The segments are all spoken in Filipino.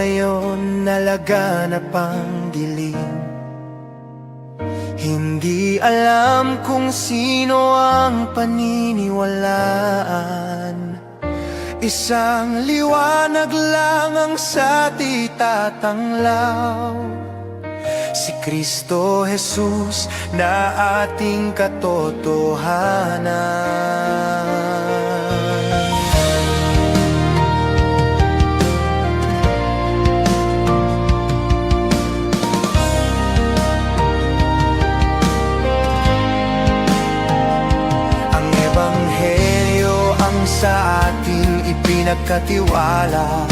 ngayon nalaganap ang dilim. Hindi alam kung sino ang paniniwalaan. Isang liwanag lang ang sa itatanglaw, si Kristo Jesus na ating katotohanan. Ang ebanghelyo ang sa ating ipinagkatiwala,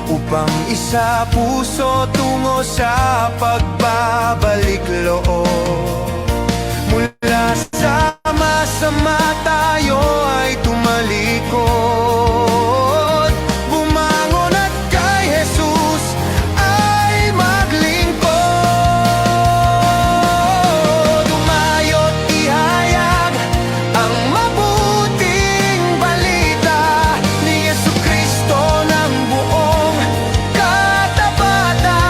upang isa puso tungo sa pagbabalik loob. Mula sa masama tayo ay tumalikod, bumangon at kay Jesus ay maglingkod. Umayo't ihayag ang mabuting balita ni Jesucristo ng buong katapatan.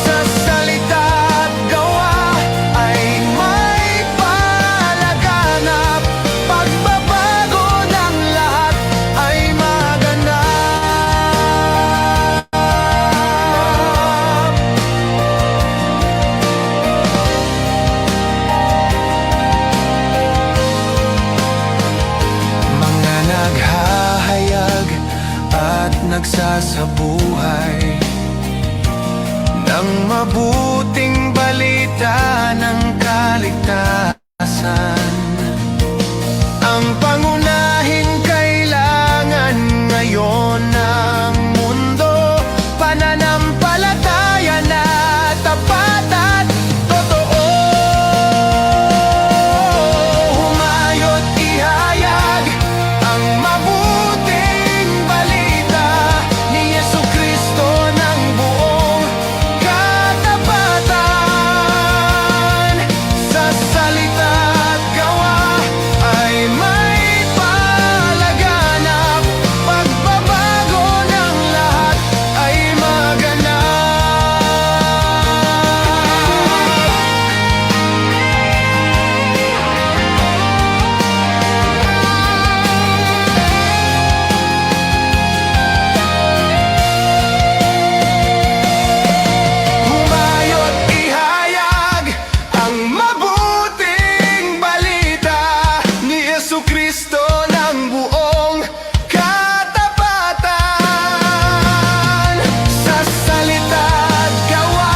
Sa salita at gawa ay may palaganap, pagbabago ng lahat ay maganap. Mga naghahayag at nagsasabuhay ng mabuting balita ng kaligtasan, ang pangunahing kailangan ngayon ng mundo, pananampalataya na tapat at totoo. Humayo't ihayag ang mabuting balita ni Jesucristo ng buong katapatan. Sa salita at gawa ay may palaganap, pagbabago ng lahat ay maganap. Humayo't ihayag ang mabuting balita ni Jesucristo ng buong katapatan. Sa salita at gawa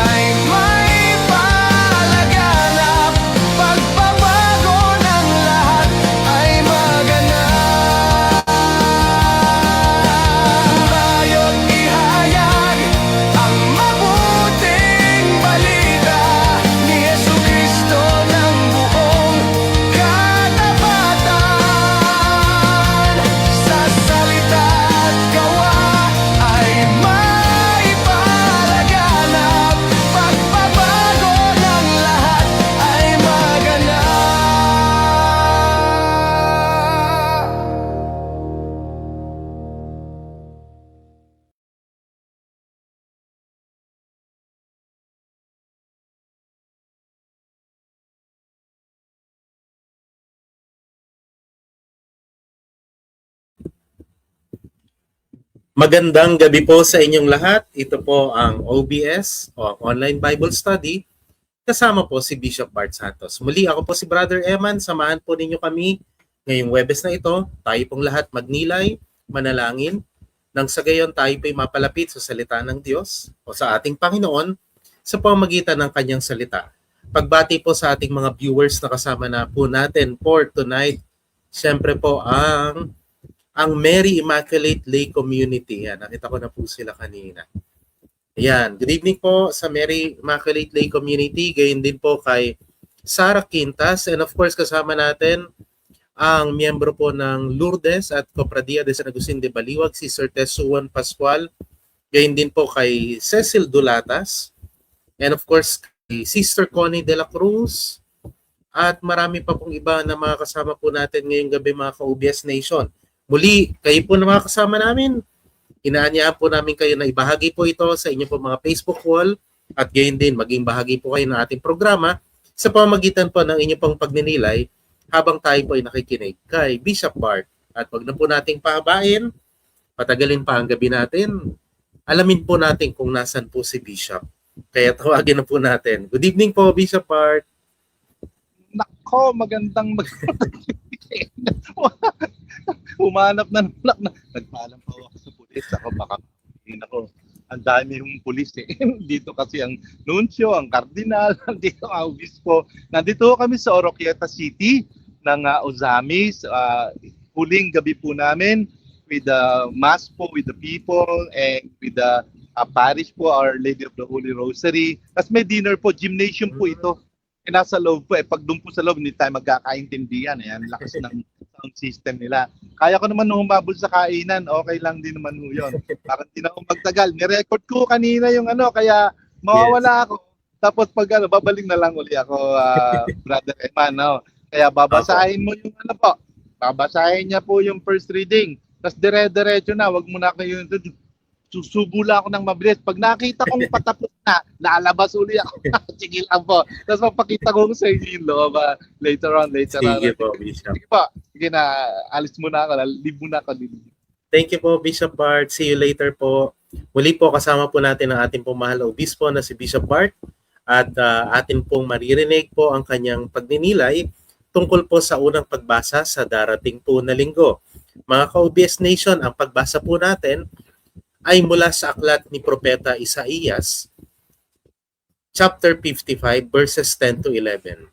ay may palaganap, pagbabago ng lahat ay maganap. Humayo't ihayag ang mabuting balita ni Jesucristo ng buong katapatan. Sa salita at gawa ay may palaganap, pagbabago ng lahat ay maganap. Magandang gabi po sa inyong lahat. Ito po ang OBS o Online Bible Study. Kasama po si Bishop Bart Santos. Muli ako po si Brother Eman. Samahan po ninyo kami ngayong Webes na ito. Tayo pong lahat magnilay, manalangin, nang sa gayon tayo po'y mapalapit sa salita ng Diyos o sa ating Panginoon sa pamamagitan ng kanyang salita. Pagbati po sa ating mga viewers na kasama na po natin for tonight. Siyempre po ang Mary Immaculate Lay Community. Yan, nakita ko na po sila kanina. Ayan, good evening po sa Mary Immaculate Lay Community. Gayon din po kay Sarah Quintas. And of course, kasama natin ang miyembro po ng Lourdes at Copradia de San Agustin de Baliwag, si Sir Tesuan Pascual. Gayon din po kay Cecil Dulatas. And of course, kay Sister Connie de la Cruz. At marami pa pong iba na mga kasama po natin ngayong gabi, mga ka-OBS Nation. Muli, kayo po na mga kasama namin. Inaanyahan po namin kayo na ibahagi po ito sa inyo po mga Facebook wall at gayon din maging bahagi po kayo ng ating programa sa pamamagitan po ng inyo pong pagninilay habang tayo po ay nakikinig kay Bishop Bart. At wag na po nating pahabain, patagalin pa ang gabi natin. Alamin po natin kung nasan po si Bishop. Kaya tawagin na po natin. Good evening po, Bishop Bart. Nako, magandang humanap na nagpaalam pa ako sa pulis. Ako baka ako. Ang dami yung pulis eh. Dito kasi ang nunsyo, ang kardinal, dito ang obispo. Nandito kami sa Oroquieta City ng Ozamis. Huling gabi po namin with the mass po, with the people, and with the parish po, Our Lady of the Holy Rosary. Tapos may dinner po, gymnasium po ito. Nasa loob po, pag doon po sa loob, hindi tayo magkakaintindihan. Ayan, lakas ng sound system nila. Kaya ko naman humabol sa kainan, okay lang din naman ho yun. Parang hindi na ako magtagal. Nirecord ko kanina yung kaya mawawala ako. Tapos pag babaling na lang uli ako, Brother Eman. No? Kaya babasahin mo yung po. Babasahin niya po yung first reading. Tapos dire-diretso na, wag mo na kayo susubula ako ng mabilis. Pag nakita kong patapos na, lalabas uli ako. Sige lang po. Tapos mapakita ko sa inyo yung loob. Later on. Sige po, Bishop. Sige po. Sige na, alis muna ako. Leave muna ako. Thank you po, Bishop Bart. See you later po. Muli po, kasama po natin ang ating pong mahal obispo na si Bishop Bart. At atin pong maririnig po ang kanyang pagninilay tungkol po sa unang pagbasa sa darating po na linggo. Mga ka-OBS Nation, ang pagbasa po natin ay mula sa aklat ni Propeta Isaías, chapter 55, verses 10 to 11.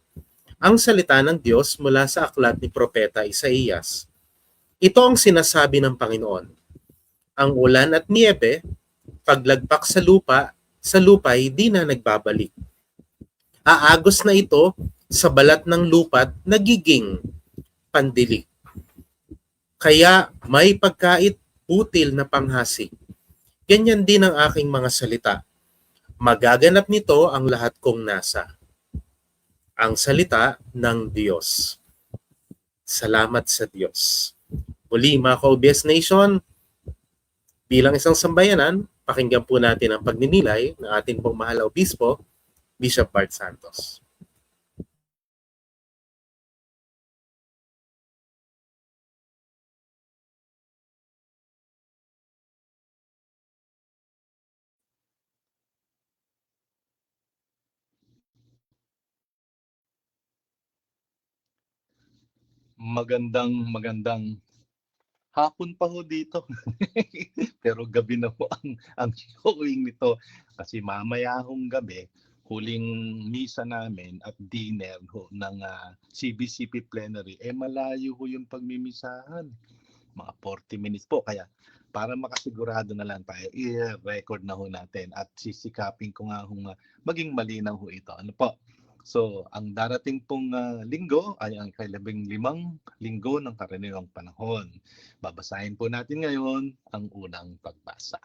Ang salita ng Diyos mula sa aklat ni Propeta Isaías. Ito ang sinasabi ng Panginoon. Ang ulan at niebe, paglagpak sa lupa'y di na nagbabalik. Aagos na ito sa balat ng lupa't nagiging pandilig. Kaya may pagkait butil na panghasik. Ganyan din ang aking mga salita. Magaganap nito ang lahat kong nasa. Ang salita ng Diyos. Salamat sa Diyos. Muli mga ka-OBS Nation, bilang isang sambayanan, pakinggan po natin ang pagninilay ng ating pong mahal na obispo, Bishop Bart Santos. Magandang hapon pa ho dito. Pero gabi na po ang showing nito. Kasi mamaya hong gabi, huling misa namin at dinner ho ng CBCP plenary. Malayo ho yung pagmimisahan. Mga 40 minutes po. Kaya para makasigurado na lang tayo, i-record na ho natin. At sisikapin ko nga hong maging malinaw ho ito. Ano po? So, ang darating pong linggo ay ang ika-15 linggo ng karaniwang panahon. Babasahin po natin ngayon ang unang pagbasa.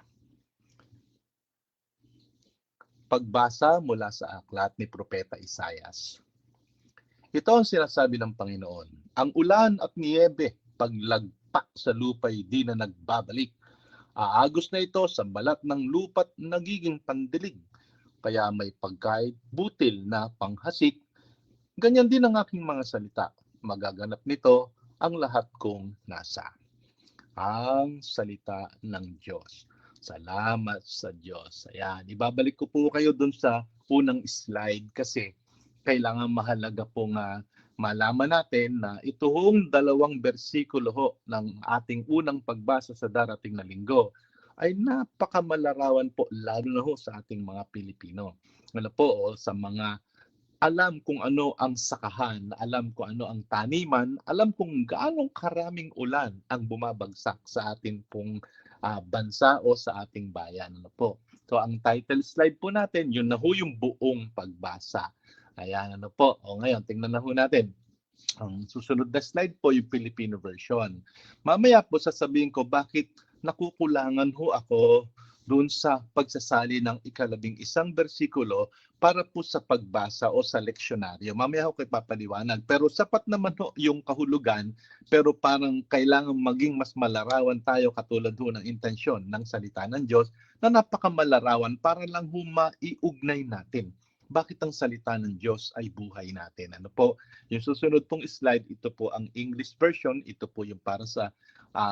Pagbasa mula sa aklat ni Propeta Isaías. Ito ang sinasabi ng Panginoon. Ang ulan at niebe, paglagpak sa lupa'y di na nagbabalik. Aagos na ito sa balat ng lupa't nagiging pandilig. Kaya may pagkait butil na panghasik. Ganyan din ang aking mga salita. Magaganap nito ang lahat kong nasa. Ang salita ng Diyos. Salamat sa Diyos. Ayan, ibabalik ko po kayo dun sa unang slide kasi kailangan mahalaga pong malaman natin na ito hong 2 bersikulo ho ng ating unang pagbasa sa darating na linggo ay napakamalarawan po, lalo na ho sa ating mga Pilipino. Ano po, sa mga alam kung ano ang sakahan, alam kung ano ang taniman, alam kung gaano karaming ulan ang bumabagsak sa ating pong bansa o sa ating bayan. Ano po. So ang title slide po natin, yun na ho yung buong pagbasa. Ayan, ano po. O ngayon, tingnan na ho natin. Ang susunod na slide po yung Filipino version. Mamaya po sasabihin ko bakit nakukulangan ho ako doon sa pagsasali ng ika-11 bersikulo para po sa pagbasa o sa leksyonaryo. Mamaya ako ipapaliwanag. Pero sapat naman ho yung kahulugan, pero parang kailangan maging mas malarawan tayo katulad ho ng intensyon ng salita ng Diyos na napakamalarawan para lang ho maiugnay natin. Bakit ang salita ng Diyos ay buhay natin? Ano po? Yung susunod pong slide, ito po ang English version. Ito po yung para sa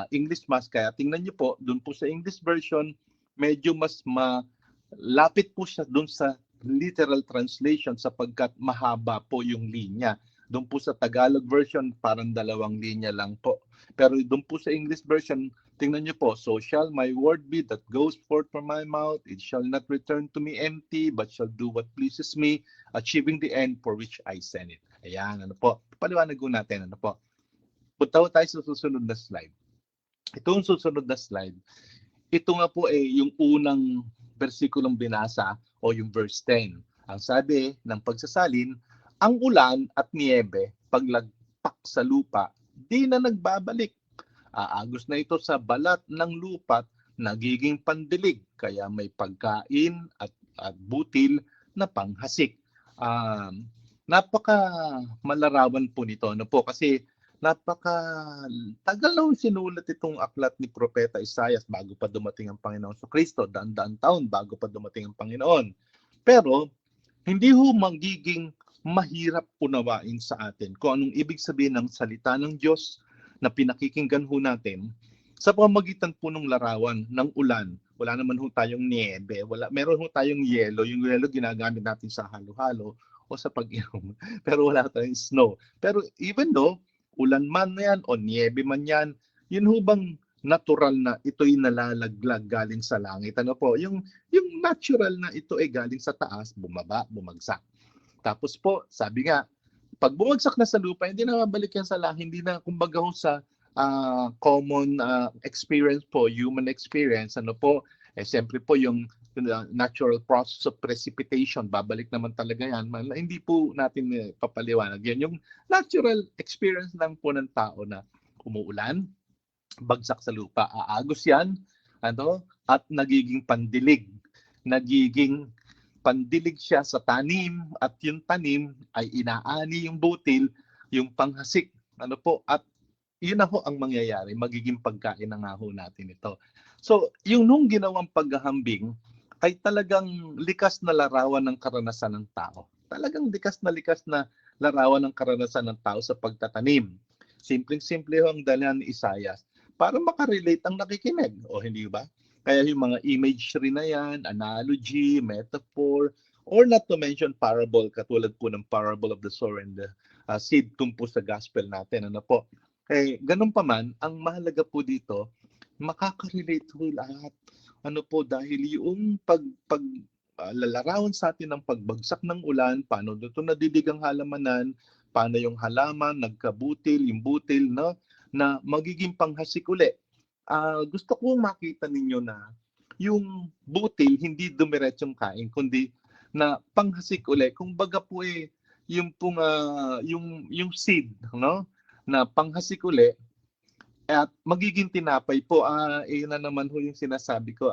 English Mass. Kaya tingnan nyo po, doon po sa English version, medyo mas malapit po siya doon sa literal translation sapagkat mahaba po yung linya. Doon po sa Tagalog version, parang 2 linya lang po. Pero doon po sa English version, tingnan nyo po, so shall my word be that goes forth from my mouth, it shall not return to me empty, but shall do what pleases me, achieving the end for which I send it. Ayan, ano po. Paliwanag ko natin, ano po. Punta tayo sa susunod na slide. Itong susunod na slide, ito nga po yung unang versikulong binasa o yung verse 10. Ang sabi ng pagsasalin, ang ulan at niebe, paglagpak sa lupa, di na nagbabalik. Aagos na ito sa balat ng lupa't nagiging pandilig, kaya may pagkain at butil na panghasik. Napaka malarawan po nito, no po, kasi napaka tagal na sinulat itong aklat ni Propeta Isaias bago pa dumating ang Panginoon sa Kristo, daan-daan taon bago pa dumating ang Panginoon. Pero hindi ho magiging mahirap unawain sa atin kung anong ibig sabihin ng salita ng Diyos na pinakikinggan ho natin sa pamamagitan po ng larawan ng ulan. Wala naman ho tayong niebe, meron ho tayong yelo. Yung yelo ginagamit natin sa halo-halo o sa pag-inom. Pero wala tayong snow. Pero even though ulan man yan o niebe man yan, yun ho bang natural na ito'y nalalaglag galing sa langit? Ano po? Yung natural na ito ay galing sa taas, bumaba, bumagsak. Tapos po, sabi nga, pag bumagsak na sa lupa, hindi na mabalik yan sa langit, hindi na kumbaga ho sa common experience po, human experience, ano po, siyempre po yung natural process of precipitation, babalik naman talaga yan. Hindi po natin papaliwanag yan. Yung natural experience lang po ng tao na umuulan, bagsak sa lupa, aagos yan, at nagiging pandilig. Nagiging pandilig siya sa tanim at yung tanim ay inaani yung butil, yung panghasik, at yun na ho ang mangyayari, magiging pagkain na nga ho natin ito. So, yung nung ginawang paghahambing ay talagang likas na larawan ng karanasan ng tao. Talagang likas na larawan ng karanasan ng tao sa pagtatanim. Simpleng-simple ho ang dalhan ni Isaias para makarelate ang nakikinig, o hindi ba? Kaya yung mga imagery na yan, analogy, metaphor, or not to mention parable, katulad po ng parable of the sower and the seed tungkol sa gospel natin. Ano po? Ganun pa man, ang mahalaga po dito, makakarelate ho lahat. Ano po, dahil yung lalarawan sa atin ng pagbagsak ng ulan, paano dito nadidig ang halamanan, paano yung halaman, nagkabutil, yung butil, na magiging panghasik uli. Gusto ko makita ninyo na yung butil, hindi dumiretsong kain, kundi na panghasik uli. Kung baga po yung seed, na panghasik uli, at magiging tinapay po. Na naman ho yung sinasabi ko,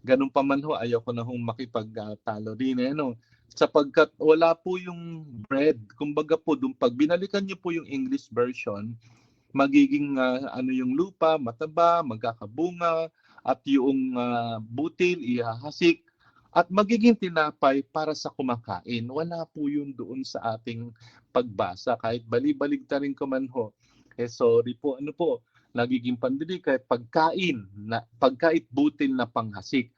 ganun pa man ho, ayoko na hong makipagtalo din, sapagkat wala po yung bread. Kumbaga po, pag binalikan niyo po yung English version, magiging yung lupa, mataba, magkakabunga, at yung butil, ihahasik, at magiging tinapay para sa kumakain. Wala po yun doon sa ating pagbasa. Kahit bali-baligtarin ko man ho, sorry po, nagiging pandilig kahit pagkain, pagkait butil na panghasik.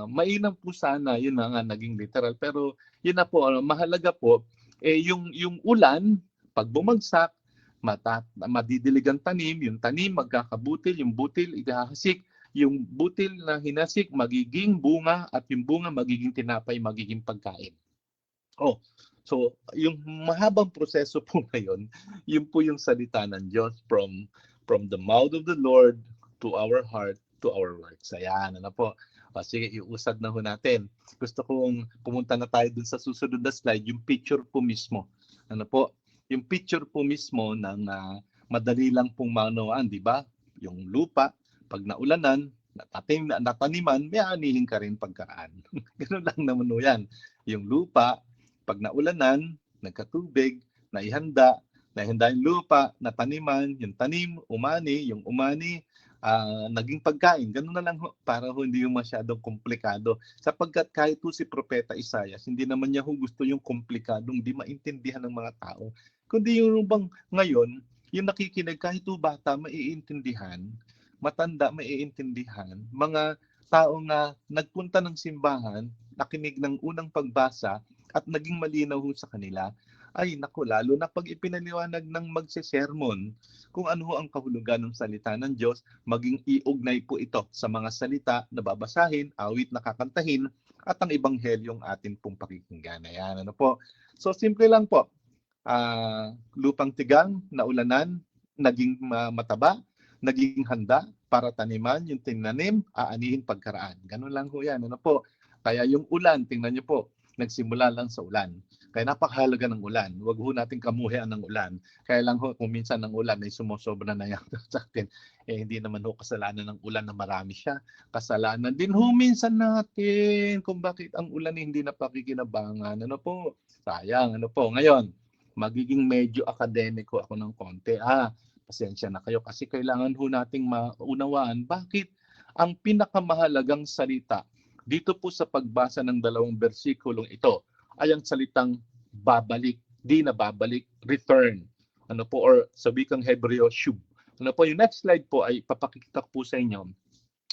Mainam po sana, yun na nga naging literal. Pero yun na po, mahalaga po, yung ulan, pag bumagsak, madidilig ang tanim, yung tanim magkakabutil, yung butil ihahasik, yung butil na hinasik magiging bunga, at yung bunga magiging tinapay, magiging pagkain. So yung mahabang proseso po ngayon, yun po yung salita ng Diyos from the mouth of the Lord to our heart, to our works. Ayan, po. Sige, iusad na ho natin. Gusto kong pumunta na tayo dun sa susunod na slide, yung picture po mismo. Po? Yung picture po mismo ng madali lang pong maunawaan, di ba? Yung lupa, pag naulanan, nataniman, may aanihin ka rin pagkaraan. Ganun lang naman ho yan. Yung lupa, pag naulanan, nagkatubig, naihanda yung lupa, nataniman, yung tanim, umani, yung umani, naging pagkain. Ganun na lang ho, para ho hindi yung masyadong komplikado. Sapagkat kahit ho si Propeta Isaias, hindi naman niya ho gusto yung komplikadong di maintindihan ng mga tao. Kundi yung bang ngayon, yung nakikinig kahit ho bata, maiintindihan, matanda, maiintindihan, mga tao na nagpunta ng simbahan, nakinig ng unang pagbasa at naging malinaw ho sa kanila, ay naku, lalo na pag ipinaliwanag ng magsesermon kung ano ho ang kahulugan ng salita ng Diyos, maging iugnay po ito sa mga salita na babasahin, awit na kakantahin, at ang ebanghelyong atin pong pakikinggan. Ayan, ano po. So simple lang po, lupang tigang, naulanan, naging mataba, naging handa para taniman, yung tinanim, aanihin pagkaraan. Ganun lang ho yan. Ano po? Kaya yung ulan, tingnan nyo po, nagsimula lang sa ulan. Kaya napakahalaga ng ulan. Huwag ho natin kamuhian ng ulan. Kaya lang ho, kung minsan ng ulan ay sumusobra na yan sa atin, hindi naman ho kasalanan ng ulan na marami siya. Kasalanan din ho minsan natin kung bakit ang ulan hindi napakikinabangan. Ano po? Sayang. Ano po? Ngayon, magiging medyo akademiko ako ng konti. Pasensya na kayo kasi kailangan ho nating maunawaan bakit ang pinakamahalagang salita dito po sa pagbasa ng dalawang bersikulong ito ay ang salitang babalik, di na babalik, return. Ano po, or sa wikang Hebreo, shub. Ano po, yung next slide po ay papakita po sa inyo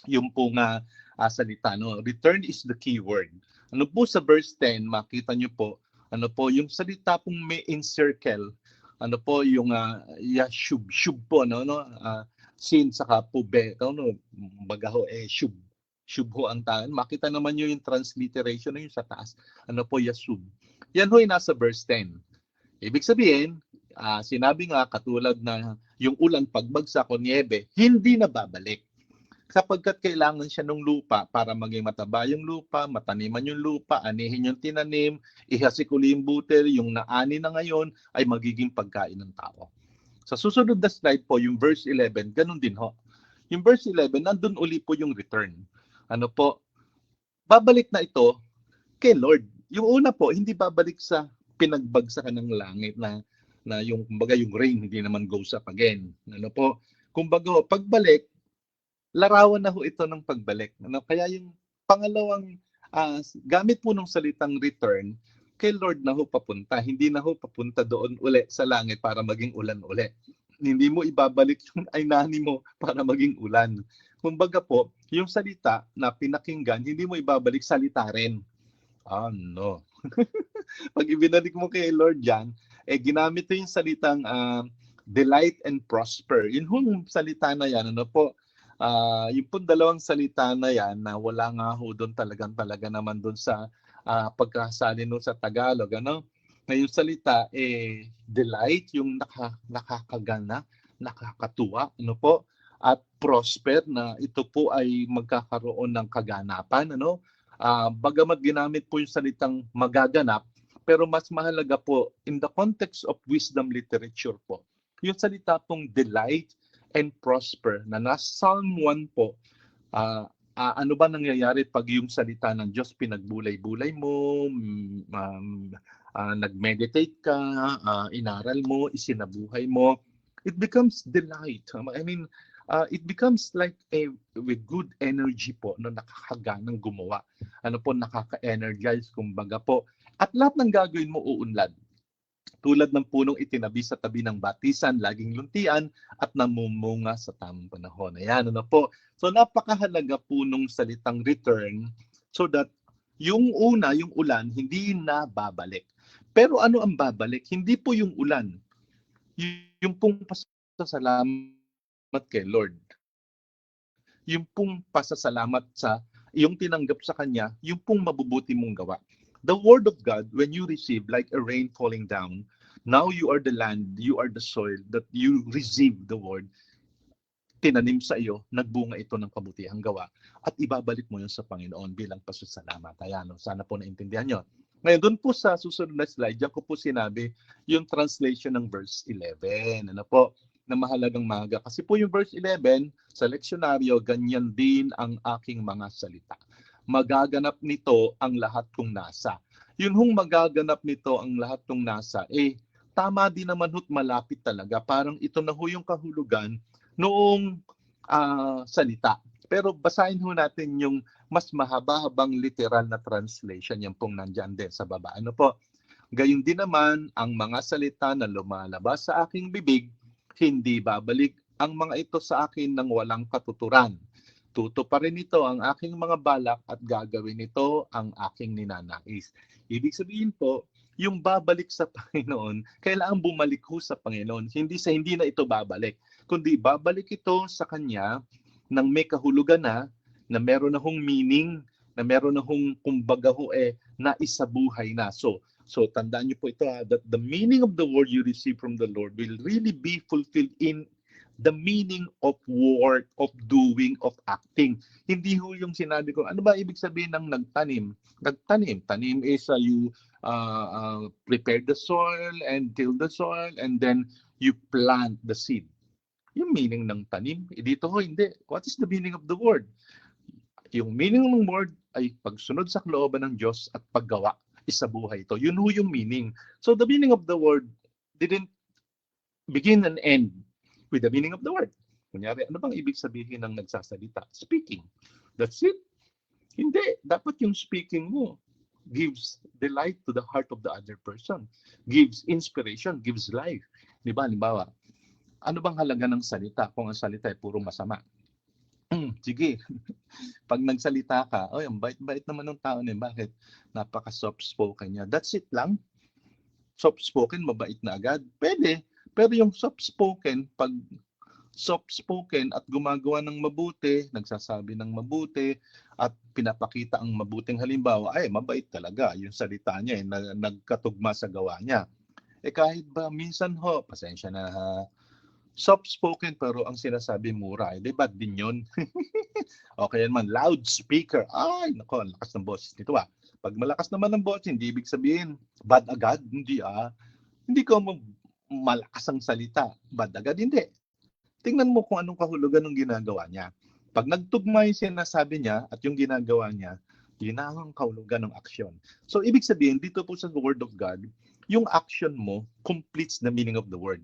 yung po nga salita. No? Return is the key word. Ano po sa verse 10, makita nyo po, ano po, yung salita pong may encircle, ano po yung shub po sin saka pube bagaho shub ho ang tangan. Makita naman niyo yung transliteration na yung sa taas, ano po yasub. Yan ho ay nasa verse 10. Ibig sabihin, sinabi nga katulad na yung ulan pagbagsak o niebe, hindi na babalik. Sapagkat kailangan siya ng lupa para maging mataba yung lupa, mataniman yung lupa, anihin yung tinanim, ihasikuli yung butil, yung naani na ngayon ay magiging pagkain ng tao. Sa susunod na slide po, yung verse 11, ganun din ho. Yung verse 11, nandun uli po yung return. Ano po? Babalik na ito kay Lord. Yung una po, hindi babalik sa pinagbagsakan ng langit na yung kumbaga yung rain hindi naman goes up again. Ano po? Kumbaga pagbalik, larawan na ho ito ng pagbalik. Ano? Kaya yung pangalawang gamit po ng salitang return, kay Lord na ho papunta. Hindi na ho papunta doon uli sa langit para maging ulan uli. Hindi mo ibabalik yung aynani mo para maging ulan. Kumbaga po, yung salita na pinakinggan, hindi mo ibabalik, salita rin. No. Pag ibinalik mo kay Lord yan, ginamit yung salitang delight and prosper. Yung salita na yan, ano po, yung po dalawang salita na yan na wala nga ho doon talaga naman doon sa pagkasali nun sa Tagalog, ano? Ngayong salita delight, yung nakakagana, nakakatuwa, ano po? At prosper, na ito po ay magkakaroon ng kaganapan, ano? Bagamat ginamit po yung salitang magaganap, pero mas mahalaga po in the context of wisdom literature po, yung salita pong delight and prosper na nasa Psalm 1 po. Ano ba nangyayari pag yung salita ng Diyos pinagbulay-bulay mo, nag-meditate ka, inaral mo, isinabuhay mo, it becomes delight. I mean, it becomes like with good energy po, no, nakakaganang gumawa. Ano po, nakaka-energize, kumbaga po. At lahat ng gagawin mo uunlad. Tulad ng punong itinabi sa tabi ng batisan, laging luntian at namumunga sa tamang panahon. Ayan, ano po. So napakahalaga po nung salitang return so that yung una, yung ulan, hindi na babalik. Pero ano ang babalik? Hindi po yung ulan. Yung pong pasasalamat kay Lord. Yung pong pasasalamat sa yung tinanggap sa Kanya, yung pong mabubuti mong gawa. The Word of God, when you receive like a rain falling down, now you are the land, you are the soil, that you receive the Word, tinanim sa iyo, nagbunga ito ng kabutihang gawa, at ibabalik mo yun sa Panginoon bilang pasasalamat. Ayan, sana po naintindihan nyo. Ngayon, doon po sa susunod na slide, diyan ko po sinabi yung translation ng verse 11. Ano po? na mahalagang mahalaga. Kasi po yung verse 11 sa leksyonaryo, ganyan din ang aking mga salita. Magaganap nito ang lahat kong nasa. Yun hong magaganap nito ang lahat kong nasa, tama din naman ho't malapit talaga. Parang ito na ho yung kahulugan noong salita. Pero basahin ho natin yung mas mahaba-habang literal na translation, yan pong nandyan din sa baba. Ano po? Gayun din naman, ang mga salita na lumalabas sa aking bibig, hindi babalik ang mga ito sa akin ng walang katuturan. Tutuparin nito ang aking mga balak at gagawin nito ang aking ninanais. Ibig sabihin po, yung babalik sa Panginoon, kailangan bumalik ho sa Panginoon. Hindi na ito babalik, kundi babalik ito sa Kanya nang may kahulugan na meron na hong meaning, na meron na hong kumbaga ho naisabuhay na. So tandaan niyo po ito that the meaning of the word you receive from the Lord will really be fulfilled in the meaning of work, of doing, of acting. Hindi ho yung sinabi ko, ano ba ibig sabihin ng nagtanim? Tanim is you prepare the soil and till the soil and then you plant the seed. Yung meaning ng tanim, dito ho hindi. What is the meaning of the word? Yung meaning ng word ay pagsunod sa kalooban ng Diyos at paggawa isa buhay ito. Yun ho yung meaning. So the meaning of the word didn't begin and end with the meaning of the word. Kunyari, ano bang ibig sabihin ng nagsasalita? Speaking. That's it. Hindi. Dapat yung speaking mo gives delight to the heart of the other person. Gives inspiration, gives life. Diba? Halimbawa, ano bang halaga ng salita kung ang salita ay puro masama? Sige. Pag nagsalita ka, ang bait-bait naman ng tao niya. Bakit? Napaka-soft-spoken niya. That's it lang. Soft-spoken, mabait na agad. Pwede. Pero yung soft-spoken, pag soft-spoken at gumagawa ng mabuti, nagsasabi ng mabuti, at pinapakita ang mabuting halimbawa, mabait talaga. Yung salita niya, nagkatugma sa gawa niya. Kahit ba, minsan ho, pasensya na ha, soft-spoken pero ang sinasabi mura. Di ba din yun? Okay naman, loudspeaker. Ay, nako, ang lakas ng boses nito Pag malakas naman ang boses, hindi ibig sabihin, bad agad. Hindi Hindi ko malakas ang salita. Bad agad, hindi. Tingnan mo kung anong kahulugan ng ginagawa niya. Pag nagtugma yung sinasabi niya at yung ginagawa niya, yun ang kahulugan ng aksyon. So, ibig sabihin, dito po sa Word of God, yung action mo completes the meaning of the word.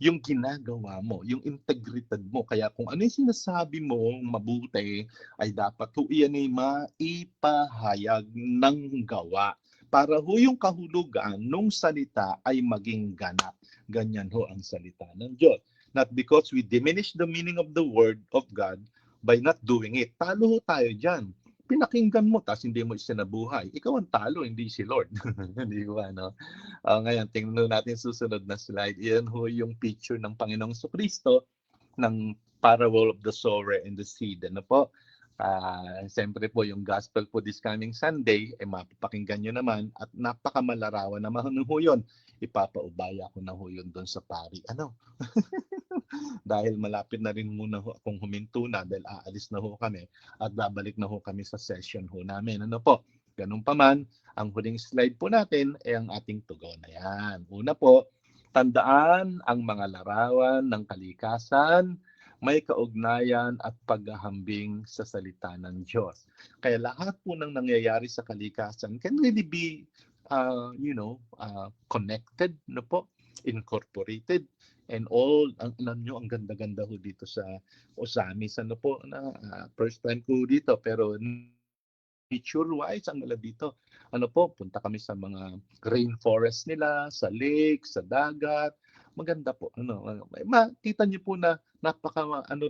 Yung ginagawa mo, yung integridad mo. Kaya kung ano yung sinasabi mo mabuti, ay dapat ho iyan ay maipahayag ng gawa. Para ho yung kahulugan nung salita ay maging ganap. Ganyan ho ang salita ng Diyos. Not because we diminish the meaning of the word of God by not doing it. Talo ho tayo dyan. Pinakinggan mo, tapos hindi mo isinabuhay. Ikaw ang talo, hindi si Lord. Hindi ba, no? Ngayon, tingnan natin susunod na slide. Iyan ho yung picture ng Panginoong Jesucristo ng parable of the sower and the seed. Ano po? Siyempre po, yung gospel po this coming Sunday, mapapakinggan nyo naman at napakamalarawan naman ho yun. Ipapaubaya ko na ho yun doon sa pari. Ano? Dahil malapit na rin muna ho akong huminto na dahil aalis na ho kami at babalik na ho kami sa session ho namin. Ano po? Ganun pa man, ang huling slide po natin ay ang ating tugon. Ayan. Una po, tandaan ang mga larawan ng kalikasan, may kaugnayan at paghahambing sa salita ng Diyos. Kaya lahat po ng nangyayari sa kalikasan can really be, connected, no po? Incorporated. And all, alam nyo, ang ganda-ganda ho dito sa Osamis. Ano po, first time ko dito, pero nature-wise, ang gala dito. Ano po, punta kami sa mga rainforest nila, sa lake, sa dagat. Maganda po. Makita niyo po na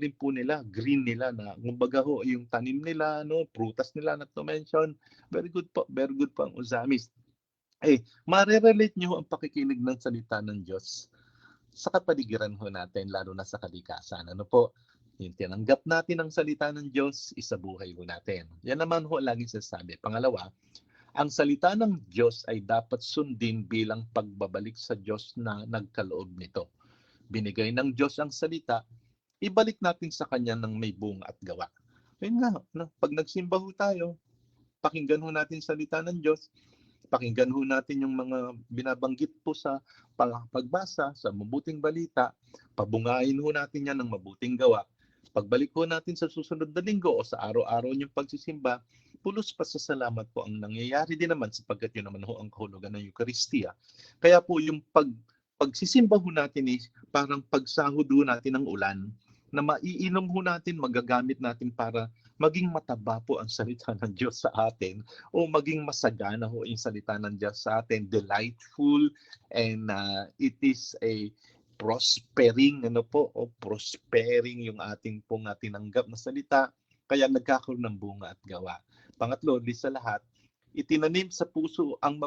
rin po nila, green nila na kumbaga ho, yung tanim nila, prutas nila na to mention. Very good po ang Osamis. Marerelate niyo ang pakikinig ng salita ng Diyos sa kapaligiran ho natin, lalo na sa kalikasan. Ano po? Yung tinanggap natin ang salita ng Diyos, isabuhay ho natin. Yan naman ho laging sasabi. Pangalawa, ang salita ng Diyos ay dapat sundin bilang pagbabalik sa Diyos na nagkaloob nito. Binigay ng Diyos ang salita, ibalik natin sa Kanya ng may bunga at gawa. Ayun nga, pag nagsimba ho tayo, pakinggan ho natin salita ng Diyos, pakinggan ho natin yung mga binabanggit po sa pagbasa, sa mabuting balita, pabungain ho natin yan ng mabuting gawa. Pagbalik ho natin sa susunod na linggo o sa araw-araw niyong pagsisimba, pulos pasasalamat po ang nangyayari din naman sapagkat yun naman ho ang kahulugan ng Eucharistia. Kaya po yung pagsisimba ho natin is parang pagsahod ho natin ng ulan na maiinom ho natin, magagamit natin para maging mataba po ang salita ng Diyos sa atin o maging masagana ho yung salita ng Diyos sa atin, delightful, and it is a prospering, prospering yung ating pong tinanggap na salita, kaya nagkakaroon ng bunga at gawa. Pangatlo, di sa lahat, itanim sa puso ang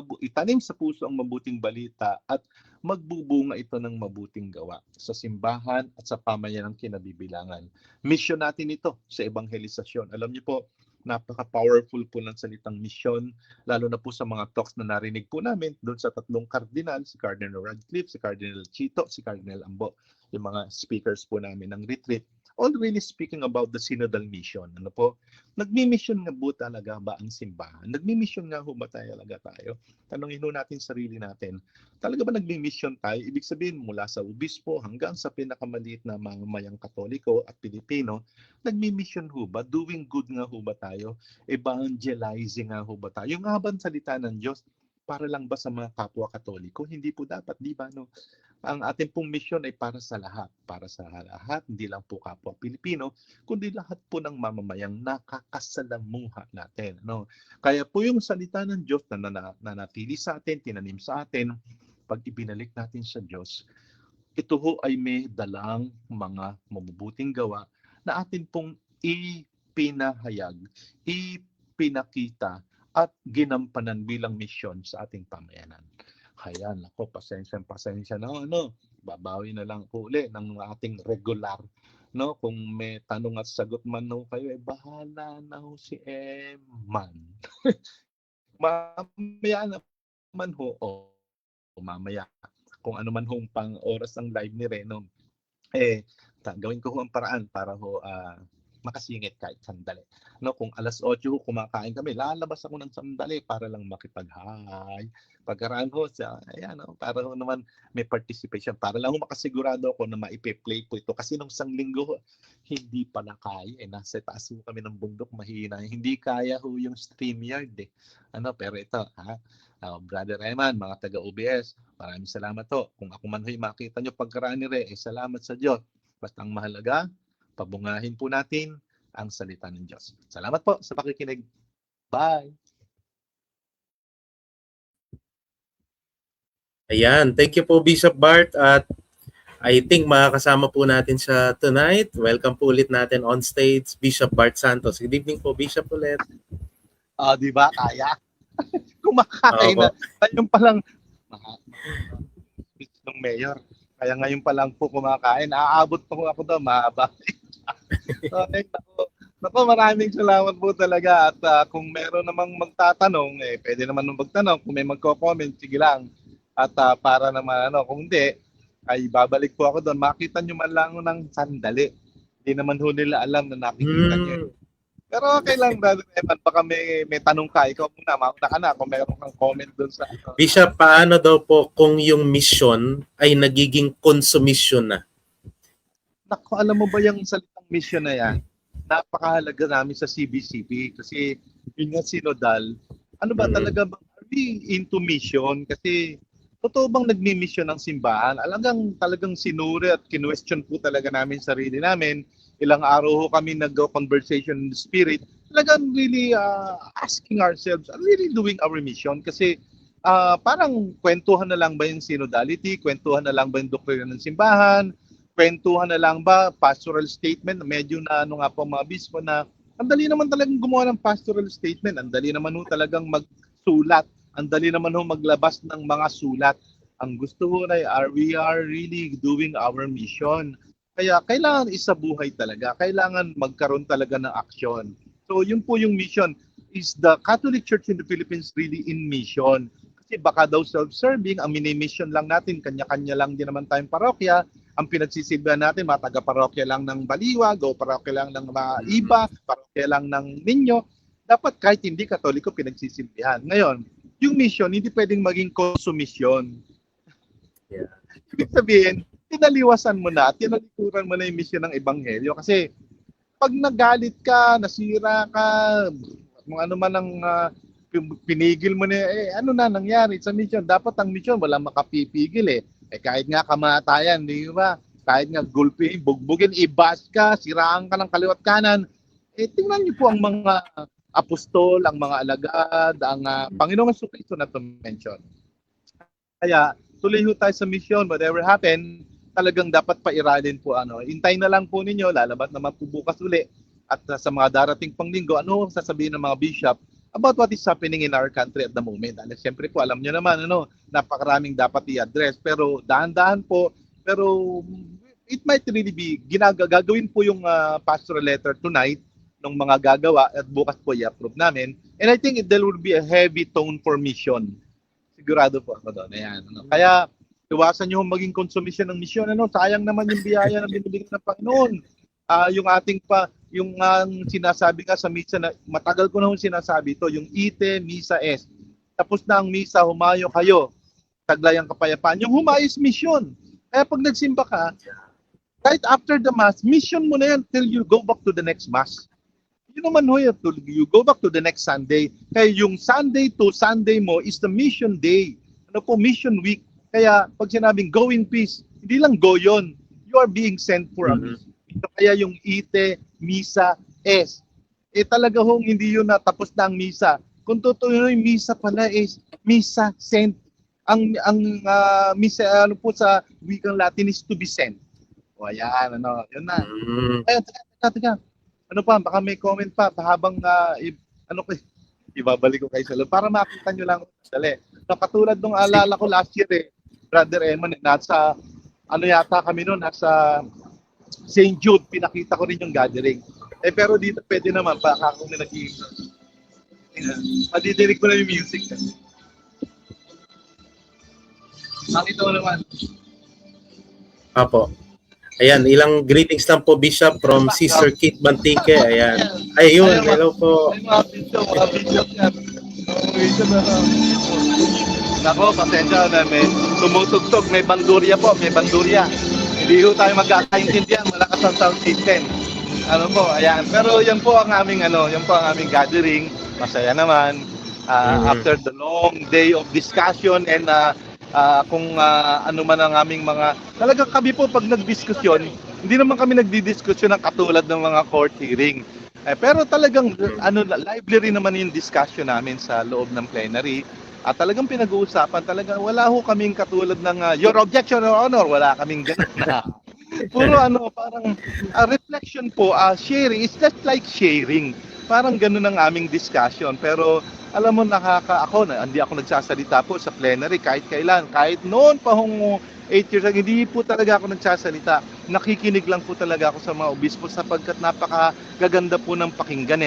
mabuting balita at magbubunga ito ng mabuting gawa sa simbahan at sa pamayanang kinabibilangan. Mission natin ito sa evangelisasyon. Alam niyo po, napaka-powerful po ng salitang mission, lalo na po sa mga talks na narinig po namin doon sa tatlong kardinal, si Cardinal Radcliffe, si Cardinal Chito, si Cardinal Ambo, yung mga speakers po namin ng retreat. All really speaking about the synodal mission. Nagmi-mission nga po talaga ba ang simbahan? Nagmi-mission nga ho ba talaga tayo? Tanungin ho natin sarili natin. Talaga ba nagmi-mission tayo? Ibig sabihin mula sa obispo hanggang sa pinakamaliit na mamamayang Katoliko at Pilipino, nagmi-mission ho ba? Doing good nga ho ba tayo? Evangelizing nga ho ba tayo? Yung habang salita ng Diyos, para lang ba sa mga kapwa Katoliko? Hindi po dapat, di ba? Ang ating pong mission ay para sa lahat, hindi lang po kapwa Pilipino, kundi lahat po ng mamamayang nakakasalamuha natin. Kaya po yung salita ng Diyos na nanatili sa atin, tinanim sa atin, pag ibinalik natin sa Diyos, ito ho ay may dalang mga mabubuting gawa na atin pong ipinahayag, ipinakita, at ginampanan bilang misyon sa ating pamayanan. Kaya nako, pasensya na babawi na lang po uli ng ating regular, kung may tanong at sagot man kayo, bahala na si Eman. Mamaya naman mamaya kung ano man pang oras ng live ni Reno, gawin ko ang paraan para makasingit kahit sandali. Kung alas 8 kumakain kami, lalabas ako ng sandali para lang makipag-hi. Pagkaraan para naman may participation, para lang makasigurado ako na maipe-play po ito. Kasi nung isang linggo, hindi pala kaya. Nasa taas kami ng bundok, mahina. Hindi kaya yung StreamYard. Pero ito, Brother Eman, mga taga-OBS, maraming salamat ho. Kung ako man makita nyo pagkaraan ni Re, salamat sa Diyos. Basta ang mahalaga, pabungahin po natin ang salita ng Diyos. Salamat po sa pakikinig. Bye! Ayan, thank you po Bishop Bart, at I think makakasama po natin siya tonight. Welcome po ulit natin on stage, Bishop Bart Santos. Good evening po, Bishop ulit. Di ba? Kaya? Kumakain na. Ngayon pa lang, ng mayor. Kaya ngayon pa lang po kumakain. Aabot pa ako doon, mahaba. Naku, maraming salamat po talaga. At kung meron namang magtatanong, pwede naman magtanong. Kung may magko-comment, sige lang. At para naman, kung hindi, ay babalik po ako doon. Makita nyo man lang ng sandali. Hindi naman ho nila alam na nakikita nyo. Pero okay lang, Brother Eman. Baka may tanong ka. Ikaw muna, mauna ka na kung meron kang comment doon sa... Bishop, paano daw po kung yung mission ay nagiging consummation na? Naku, alam mo ba yung salitang mission na yan? Napakahalaga namin sa CBCP kasi yun nga synodal. Ano ba talaga bang are we into mission? Kasi totoo bang nagmi-mission ng simbahan? Talagang sinuri at kinwestiyon po talaga namin sarili namin. Ilang araw kami nag-conversation in the spirit. Talagang really asking ourselves, are we really doing our mission? Kasi parang kwentuhan na lang ba yung synodality? Kwentuhan na lang ba yung doktrina ng simbahan? Kwentuhan na lang ba, pastoral statement, medyo na nga po mga bispo na ang dali naman talagang gumawa ng pastoral statement, ang dali naman talagang magsulat, ang dali naman maglabas ng mga sulat. Ang gusto ko na we are really doing our mission. Kaya kailangan isabuhay talaga, kailangan magkaroon talaga ng aksyon. So yun po yung mission. Is the Catholic Church in the Philippines really in mission? Kasi baka daw self-serving, ang mini-mission lang natin, kanya-kanya lang din naman tayong parokya. Ang pinagsisilbihan natin, mga taga-parokya lang ng Baliwag, o parokya lang ng Iba, parokya lang ng Ninyo. Dapat kahit hindi Katoliko pinagsisilbihan. Ngayon, yung mission hindi pwedeng maging konsumisyon. Yeah. Ibig sabihin, tinaliwasan mo na at tinalikuran mo na yung mission ng Ebanghelyo. Kasi pag nagalit ka, nasira ka, kung ano man ang pinigil mo na, ano na nangyari sa mission? Dapat ang mission, walang makapipigil eh. Kahit nga kamatayan, di ba? Kahit nga gulpihin, bugbugin, ibas ka, siraan ka ng kaliwat kanan. Tingnan niyo po ang mga apostol, ang mga alagad, ang Panginoong Jesucristo na to-mention. Kaya, tuloy ho tayo sa mission, whatever happen, talagang dapat pairalin po. Intay na lang po ninyo, lalabas naman po bukas uli. At sa mga darating pang linggo, ano sasabihin ng mga bishop about what is happening in our country at the moment. Siyempre po, alam nyo naman, napakaraming dapat i-address. Pero dahan-dahan po, pero it might really be, gagawin po yung pastoral letter tonight ng mga gagawa at bukas po i-approve namin. And I think there will be a heavy tone for mission. Sigurado po ako doon. Ayan, Kaya, iwasan nyo maging konsumisyon ng mission. Sayang naman yung biyaya na binibigyan ng Panginoon. Yung ating yung sinasabi nga sa misa, na matagal ko na yung sinasabi ito, yung ite, misa est. Tapos na ang misa, humayo kayo. Taglay ang kapayapaan. Yung humayo is mission. Kaya pag nagsimba ka, right after the mass, mission mo na yan till you go back to the next mass. Yun naman ho, you go back to the next Sunday. Kaya yung Sunday to Sunday mo is the mission day. Mission week. Kaya pag sinabing go in peace, hindi lang go yun. You are being sent for a mission. Kaya yung ite, misa, es. Talaga hong hindi yun natapos na ang misa. Kung totoo yung misa pala is misa sent. Ang misa po sa wikang Latin is to be sent. O ayan, yun na. Ay, teka. Baka may comment pa habang ibabalik ko kayo sa loob para makita nyo lang dali. Katulad nung alala ko last year Brother Eman, nasa yata kami noon, nasa St. Jude, pinakita ko rin yung gathering. Pero dito pwede naman, baka kung nag-iisip. Madidinig ko na yung music. Nakita mo naman. Apo. Ayan, ilang greetings lang po, Bishop, from Sister Kate Bantique. Ayan. Ayun, hello po. Mga bishop yan. Nako, pasensya na may tumutugtog, may bandurya po, may bandurya. Hindi ho tayo magkakaintindihan, malakas ang sound system. Ayan. Pero yan po ang aming gathering. Masaya naman. After the long day of discussion and kung ano man ang aming mga, talagang kami po pag nagdiskusyon, hindi naman kami nagdidiskusyon ng katulad ng mga court hearing. Pero talagang lively rin naman yung discussion namin sa loob ng plenary. At talagang pinag-uusapan, talagang wala ho kaming katulad ng your objection or honor, wala kaming ganun na. Puro parang reflection po, sharing, it's just like sharing. Parang ganun ang aming discussion. Pero alam mo, hindi ako nagsasalita po sa plenary kahit kailan. Kahit noon pa 8 years ago, hindi po talaga ako nagsasalita. Nakikinig lang po talaga ako sa mga obispo sapagkat napakagaganda po ng pakinggan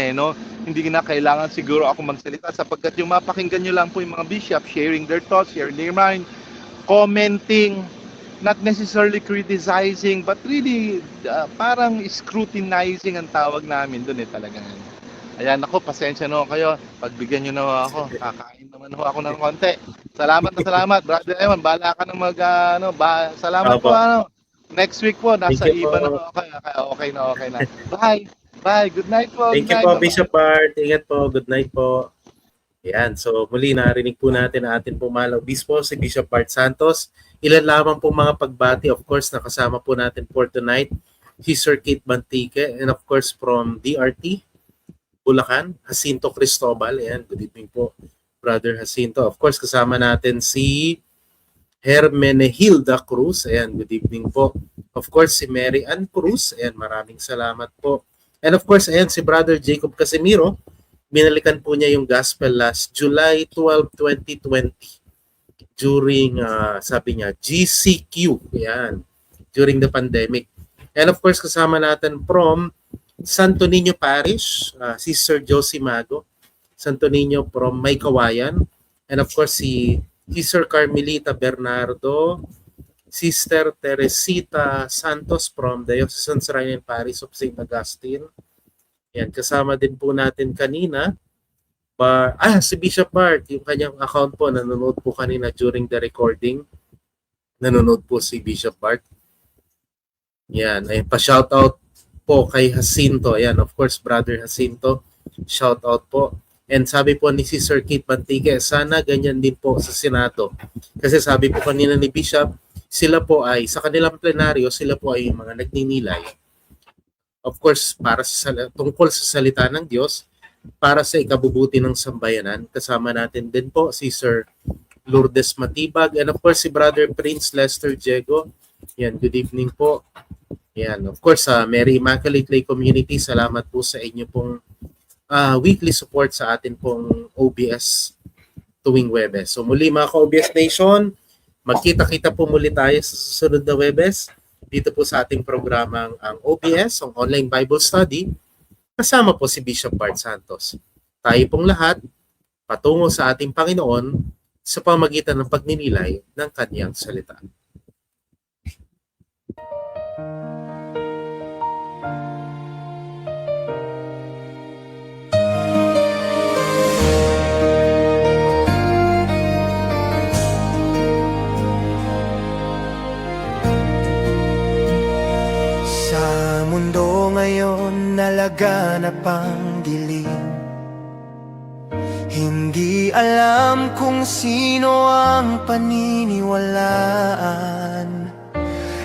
Hindi na kailangan siguro ako magsalita sapagkat yung mapakinggan nyo lang po yung mga bishop sharing their thoughts, sharing their mind, commenting, not necessarily criticizing, but really parang scrutinizing ang tawag namin doon talaga. Ayan ako, pasensya kayo. Pagbigyan nyo na ako. Kakain naman ako ng konti. Salamat na salamat. Brother Eman, bahala ka ng salamat po. Next week po, nasa iba na okay na. Bye. Bye. Good night po. Thank you po, Bishop Bart. Ingat po. Good night po. Ayan. So, muli narinig po natin ang ating pumalaw Obispo, si Bishop Bart Santos. Ilan lamang po mga pagbati. Of course, nakasama po natin for tonight, Sister Kate Bantique, and of course, from DRT, Bulacan, Jacinto Cristobal. Ayan, good evening po, Brother Jacinto. Of course, kasama natin si Hermenegilda Cruz. Ayan, good evening po. Of course, si Mary Ann Cruz. Ayan, maraming salamat po. And of course, ayan, si Brother Jacob Casimiro. Binalikan po niya yung gospel last July 12, 2020 during, sabi niya, GCQ. Ayan, during the pandemic. And of course, kasama natin from Santo Niño Parish, Sister Josie Mago, Santo Niño from Maykawayan, and of course si Sister Carmelita Bernardo, Sister Teresita Santos from Diocesan Shrine Parish of St. Augustine. Yan, kasama din po natin kanina Si Bishop Bart, yung kanyang account po, nanonood po kanina during the recording. Nanonood po si Bishop Bart. Yan, ay pa-shoutout po kay Jacinto. Ayan, of course, Brother Jacinto, shoutout po. And sabi po ni si Sir Kit Mantique, sana ganyan din po sa Senado. Kasi sabi po kanina ni Bishop, sila po ay, sa kanilang plenaryo, sila po ay mga nagninilay. Of course, tungkol sa salita ng Diyos, para sa ikabubuti ng sambayanan. Kasama natin din po si Sir Lourdes Matibag and of course si Brother Prince Lester Diego. Yan, good evening po. Yan, of course Mary Immaculate Lay Community, salamat po sa inyo pong weekly support sa atin pong OBS tuwing Webes. So muli mga ka-OBS Nation, magkita-kita po muli tayo sa susunod na Webes dito po sa ating programang ang OBS, ang Online Bible Study. Kasama po si Bishop Bart Santos. Tayo pong lahat patungo sa ating Panginoon sa pamagitan ng pagninilay ng Kanyang salita. Sa mundo ngayon nalaganap ang dilim. Hindi alam kung sino ang paniniwalaan.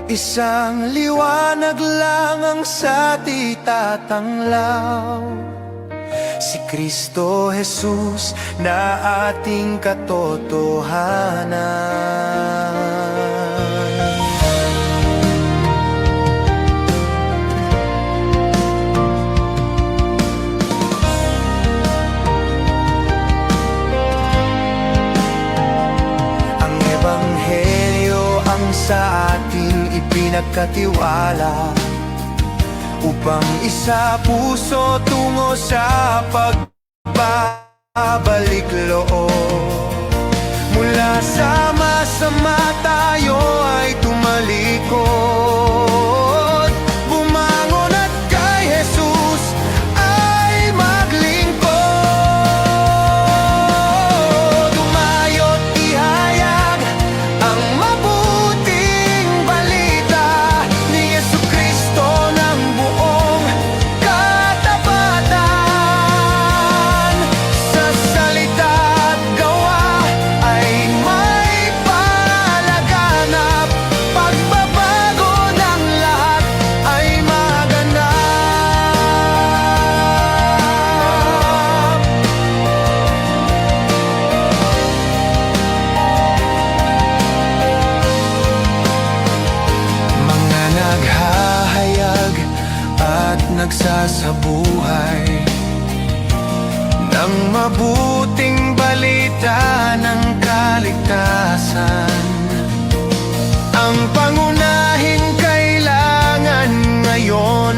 Isang liwanag lang ang sa titatanglaw, si Kristo Jesus na ating katotohanan. Sa ating ipinagkatiwala upang isa puso tungo sa pagbabalik loob. Mula sa masama tayo ay tumalikod, bumangon at kay Jesus ay maglingkod. Umayo't ihayag ang mabuting balita ni Jesucristo ng buong katapatan. Sa salita at gawa ay may palaganap, pagbabago ng lahat ay maganap. Mga naghahayag at nagsasabuhay ng mabuting balita ng kaligtasan. Ang pangunahing kailangan ngayon